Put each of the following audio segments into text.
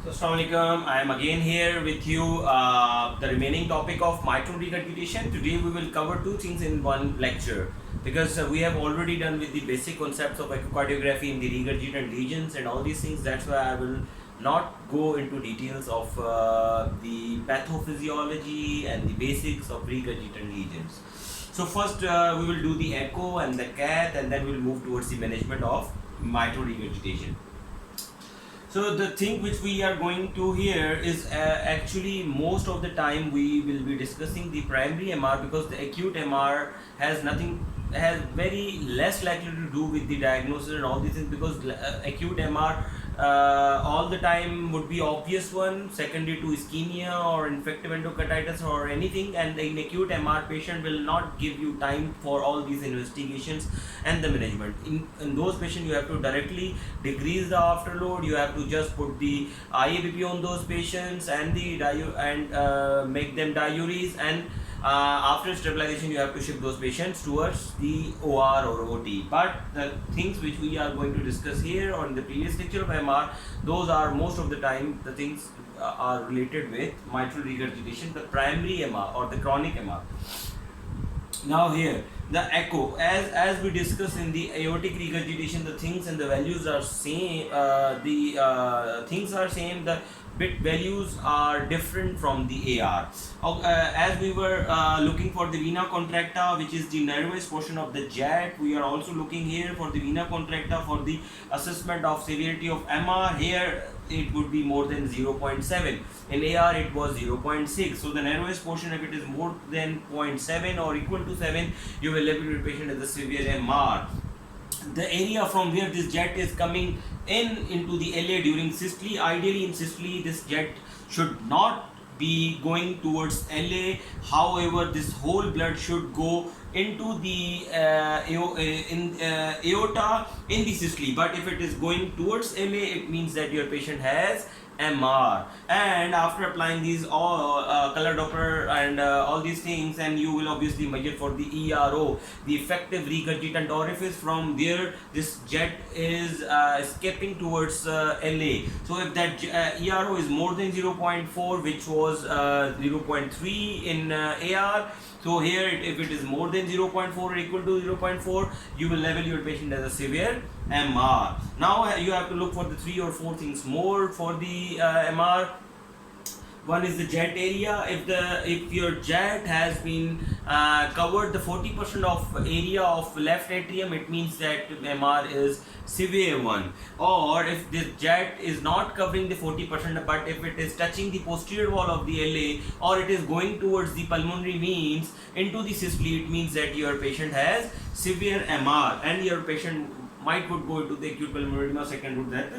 Assalamualaikum. I am again here with you. The remaining topic of mitral regurgitation. Today we will cover two things in one lecture because we have already done with the basic concepts of echocardiography in the regurgitant lesions and all these things. That's why I will not go into details of the pathophysiology and the basics of regurgitant lesions. So first we will do the echo and the cath, and then we will move towards the management of mitral regurgitation. So the thing which we are going to here is actually most of the time we will be discussing the primary MR, because the acute MR has very less likely to do with the diagnosis and all these things, because acute MR all the time would be obvious one, secondary to ischemia or infective endocarditis or anything, and in acute MR patient will not give you time for all these investigations and the management. In those patients you have to directly decrease the afterload, you have to just put the IABP on those patients and make them diuresis, and after stabilization you have to shift those patients towards the OR or OT. But the things which we are going to discuss here on the previous lecture of MR, those are most of the time the things are related with mitral regurgitation, the primary MR or the chronic MR. Now here the echo, as we discussed in the aortic regurgitation, the things and the values are same. The things are same. The bit values are different from the AR. As we were looking for the vena contracta, which is the nervous portion of the jet, we are also looking here for the vena contracta for the assessment of severity of MR. Here it would be more than 0.7. In AR it was 0.6. So the nervous portion, if it is more than 0.7 or equal to 7, you will label your patient as a severe MR. The area from where this jet is coming into the LA during systole, ideally in systole this jet should not be going towards LA. However, this whole blood should go into the aorta in the systole, but if it is going towards LA, it means that your patient has MR. And after applying these all color Doppler and all these things, and you will obviously measure for the ERO, the effective regurgitant orifice, from there this jet is escaping towards LA. So if that ERO is more than 0.4, which was 0.3 in AR, so here if it is more than 0.4 or equal to 0.4, you will label your patient as a severe MR. Now you have to look for the 3 or 4 things more for the MR. One is the jet area. If your jet has been covered the 40% of area of left atrium, it means that MR is severe one. Or if this jet is not covering the 40%, but if it is touching the posterior wall of the LA, or it is going towards the pulmonary veins into the systole, it means that your patient has severe MR, and your patient would go into the acute pulmonary edema, second route, that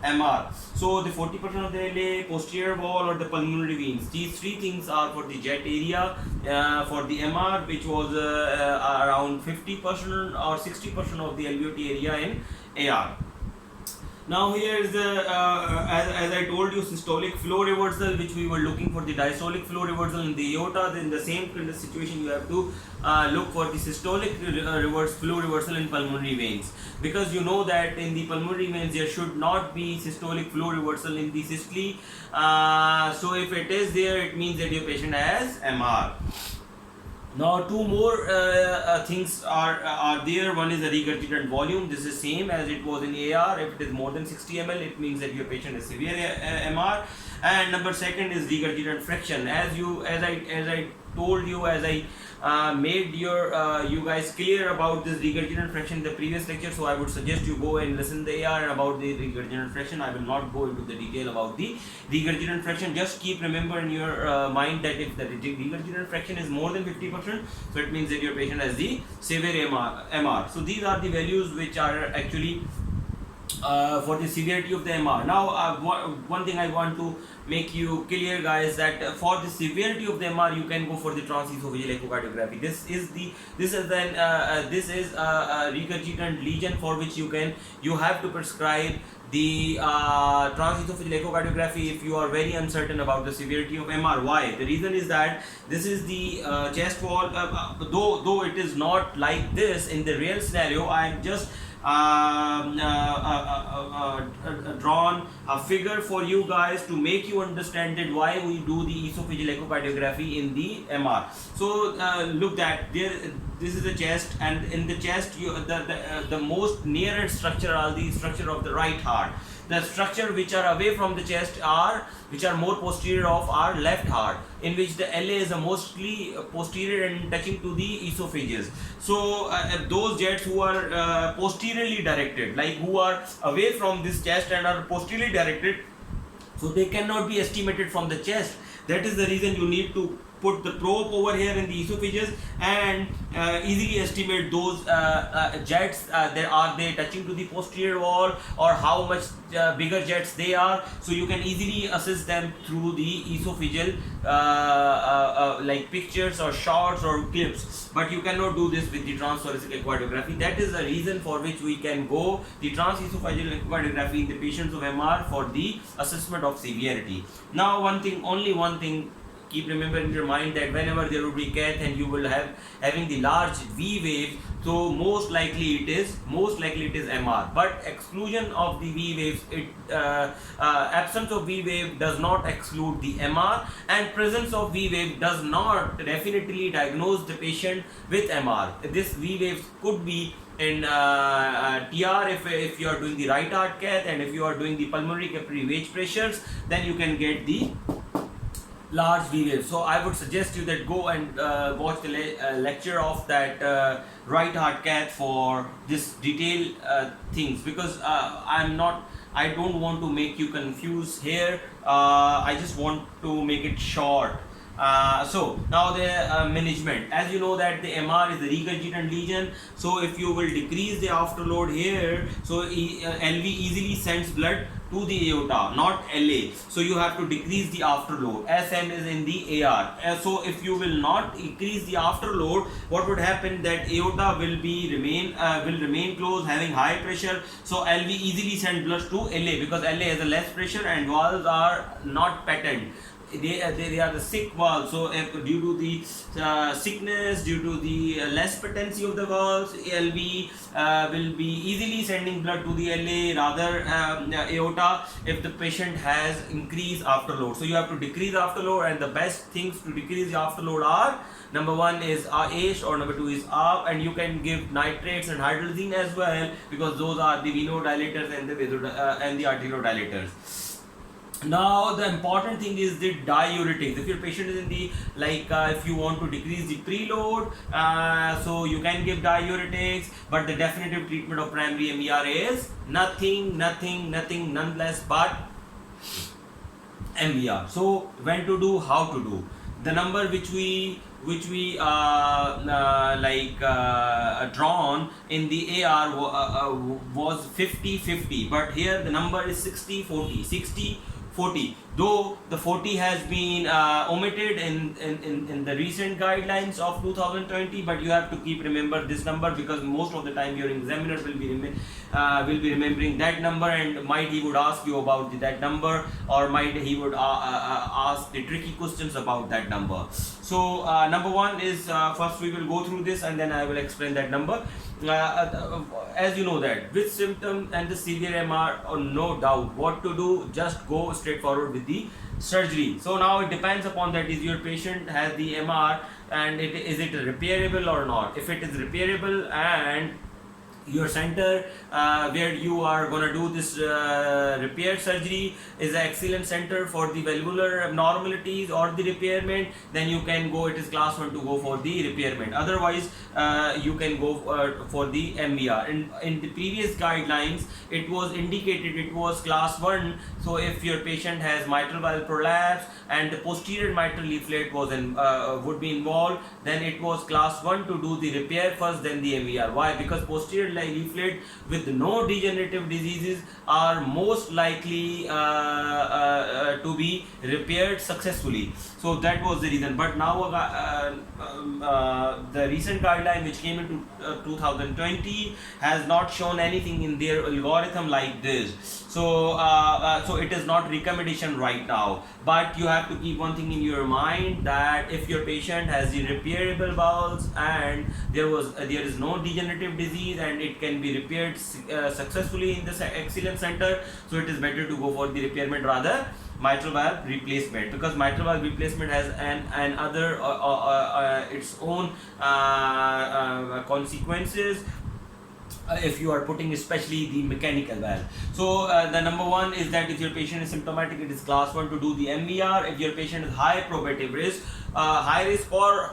MR. So the 40% of the LA, posterior wall or the pulmonary veins, these 3 things are for the jet area. For the MR, which was around 50% or 60% of the LVOT area in AR. Now here is the, as I told you, systolic flow reversal, which we were looking for the diastolic flow reversal in the aorta. Then the same kind of situation you have to look for the systolic flow reversal in pulmonary veins, because you know that in the pulmonary veins there should not be systolic flow reversal in the systole. So if it is there, it means that your patient has MR. Now 2 more things are there. One is the regurgitant volume. This is same as it was in AR. If it is more than 60 ml, it means that your patient is severe MR. And number 2 is regurgitant fraction. As I told you, as I made you guys clear about this regurgitant fraction in the previous lecture, so I would suggest you go and listen the AR and about the regurgitant fraction. I will not go into the detail about the regurgitant fraction. Just keep remember in your mind that if the regurgitant fraction is more than 50%, so it means that your patient has the severe MR. So these are the values which are actually for the severity of the MR. Now one thing I want to make you clear, guys, that for the severity of the MR you can go for the transesophageal echocardiography. This is a regurgitant lesion for which you have to prescribe the transesophageal echocardiography if you are very uncertain about the severity of MR. Why? The reason is that this is the chest wall, though it is not like this in the real scenario. I am just drawn a figure for you guys to make you understand that why we do the esophageal echocardiography in the MR. So look that there. This is the chest, and in the chest, the most nearest structure are the structure of the right heart. The structure which are away from the chest which are more posterior of our left heart, in which the LA is mostly posterior and touching to the esophagus. So those jets who are posteriorly directed, like who are away from this chest and are posteriorly directed, so they cannot be estimated from the chest. That is the reason you need to put the probe over here in the esophagus and easily estimate those jets. Are they touching to the posterior wall, or how much bigger jets they are, so you can easily assess them through the esophageal like pictures or shots or clips. But you cannot do this with the transthoracic echocardiography. That is the reason for which we can go the transesophageal echocardiography in the patients of MR for the assessment of severity. Now only one thing keep remember in your mind, that whenever there will be cath and you will having the large V waves, so most likely it is MR. But exclusion of the V waves, absence of V wave does not exclude the MR, and presence of V wave does not definitely diagnose the patient with MR. This V waves could be in TR if you are doing the right heart cath, and if you are doing the pulmonary capillary wedge pressures, then you can get the large V wave. So I would suggest you that go and watch the lecture of that right heart cath for this detailed things, because I don't want to make you confused here. I just want to make it short. So now the management, as you know that the MR is the regurgitant lesion, so if you will decrease the afterload here, so LV easily sends blood to the aorta, not LA, so you have to decrease the afterload. SM is in the AR, so if you will not increase the afterload, what would happen, that aorta will remain closed, having high pressure, so LV easily send blood to LA, because LA has a less pressure and valves are not patent. They are the sick valves. So due to the sickness, due to the less patency of the valves, LV will be easily sending blood to the LA rather aorta if the patient has increased afterload. So you have to decrease afterload, and the best things to decrease the afterload are, number one is ACE, or number two is ARB, and you can give nitrates and hydrazine as well, because those are the venodilators and the arteriodilators. Now the important thing is the diuretics. If your patient is in the if you want to decrease the preload, so you can give diuretics, but the definitive treatment of primary MER is nothing nonetheless but MVR. So when to do, how to do, the number which we drawn in the AR was 50-50, but here the number is 60-40, though the 40 has been omitted in the recent guidelines of 2020, but you have to keep remember this number, because most of the time your examiner will be remembering that number, and might he would ask you about that number, or might he would ask the tricky questions about that number. So number one is, first we will go through this and then I will explain that number. As you know that with symptom and the severe MR, or no doubt what to do, just go straight forward with the surgery. So now it depends upon that, is your patient has the MR and is it repairable or not. If it is repairable and your center where you are going to do this repair surgery is an excellent center for the valvular abnormalities or the repairment, then you can go, it is class 1 to go for the repairment. Otherwise you can go for the MVR. In the previous guidelines it was indicated it was class 1, so if your patient has mitral valve prolapse and the posterior mitral leaflet was would be involved, then it was class 1 to do the repair first, then the MVR. Why? Because posterior leaflet with no degenerative diseases are most likely to be repaired successfully. So that was the reason. But now the recent guideline which came into 2020 has not shown anything in their algorithm like this. So so it is not recommendation right now, but you have to keep one thing in your mind, that if your patient has the repairable valves and there is no degenerative disease and and it can be repaired successfully in the excellent center. So it is better to go for the repairment rather mitral valve replacement, because mitral valve replacement has an other its own consequences if you are putting especially the mechanical valve. So the number one is that if your patient is symptomatic, it is class 1 to do the MVR. If your patient is high probative risk, high risk or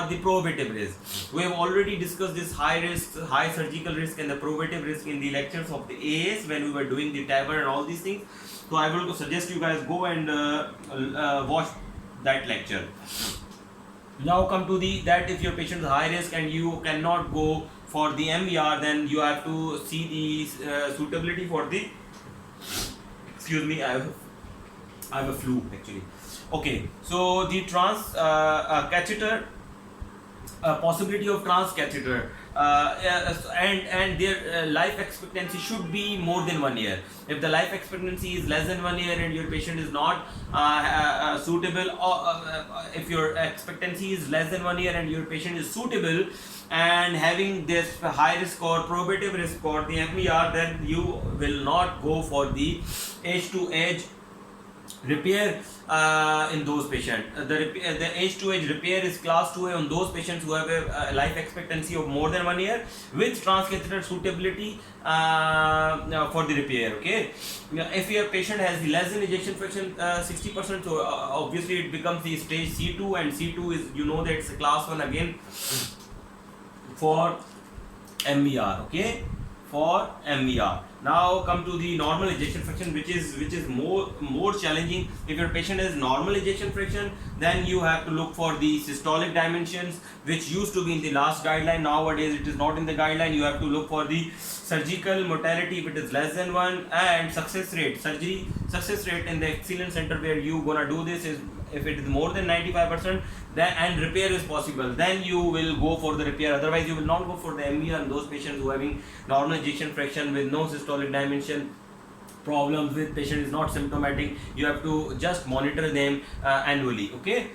the probative risk, we have already discussed this high risk, high surgical risk and the probative risk in the lectures of the AS when we were doing the TAVR and all these things. So I will suggest you guys go and watch that lecture. Now come to the that if your patient is high risk and you cannot go for the MVR, then you have to see the suitability for the, excuse me, I have a flu actually. Okay, so the trans catheter, possibility of trans catheter, and their life expectancy should be more than 1 year. If the life expectancy is less than 1 year and your patient is not suitable, or if your expectancy is less than 1 year and your patient is suitable and having this high risk or probative risk or the MVR, then you will not go for the age to age repair in those patients. The age to age repair is class 2A on those patients who have a life expectancy of more than 1 year with transcatheter suitability for the repair. Okay, if your patient has less than ejection fraction 60%, so obviously it becomes the stage C2, and C2 is, you know, that it's a class 1 again for MVR. Okay, for MVR. Now come to the normal ejection fraction, which is more challenging. If your patient has normal ejection fraction, then you have to look for the systolic dimensions, which used to be in the last guideline. Nowadays it is not in the guideline. You have to look for the surgical mortality if it is less than 1, and success rate, surgery success rate in the excellent center where you gonna do this is, if it is more than 95%, then and repair is possible, then you will go for the repair. Otherwise you will not go for the MVR in those patients who are having normal ejection fraction with no systolic dimension problems, with patient is not symptomatic. You have to just monitor them annually. Okay,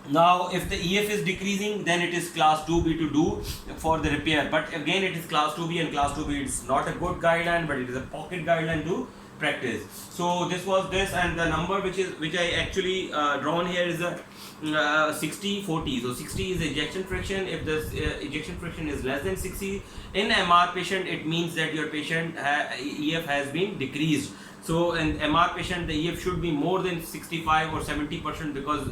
now if the EF is decreasing, then it is class 2B to do for the repair, but again it is class 2B, and class 2B is not a good guideline, but it is a pocket guideline to practice. So this was this, and the number which I actually drawn here is a 60-40. So 60 is ejection fraction. If the ejection fraction is less than 60 in MR patient, it means that your patient EF has been decreased. So in MR patient, the EF should be more than 65 or 70%, because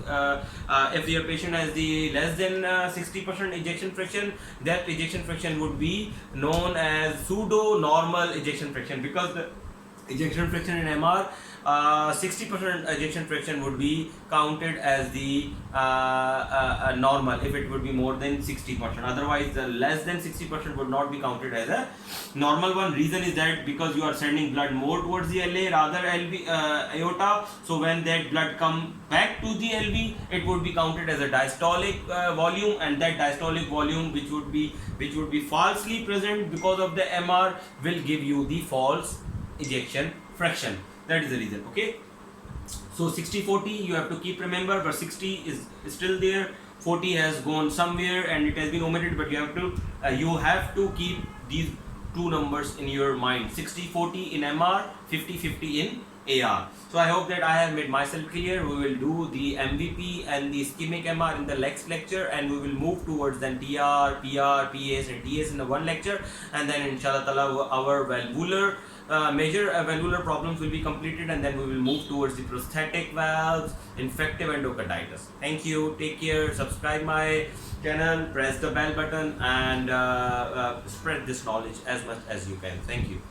if your patient has the less than 60% ejection fraction, that ejection fraction would be known as pseudo normal ejection fraction, because the ejection fraction in MR, 60% ejection fraction would be counted as the normal if it would be more than 60%. Otherwise, the less than 60% would not be counted as a normal one. Reason is that because you are sending blood more towards the LA rather LV aorta. So when that blood come back to the LV, it would be counted as a diastolic volume, and that diastolic volume which would be falsely present because of the MR will give you the false ejection fraction. That is the reason. Okay, so 60-40 you have to keep remember, but 60 is still there, 40 has gone somewhere and it has been omitted, but you have to keep these two numbers in your mind: 60-40 in MR, 50-50 in AR. So I hope that I have made myself clear. We will do the MVP and the ischemic MR in the next lecture, and we will move towards then TR, PR, PS and TS in the one lecture, and then inshallah ta'ala our valvular major valvular problems will be completed, and then we will move towards the prosthetic valves, infective endocarditis. Thank you, take care, subscribe my channel, press the bell button, and spread this knowledge as much as you can. Thank you.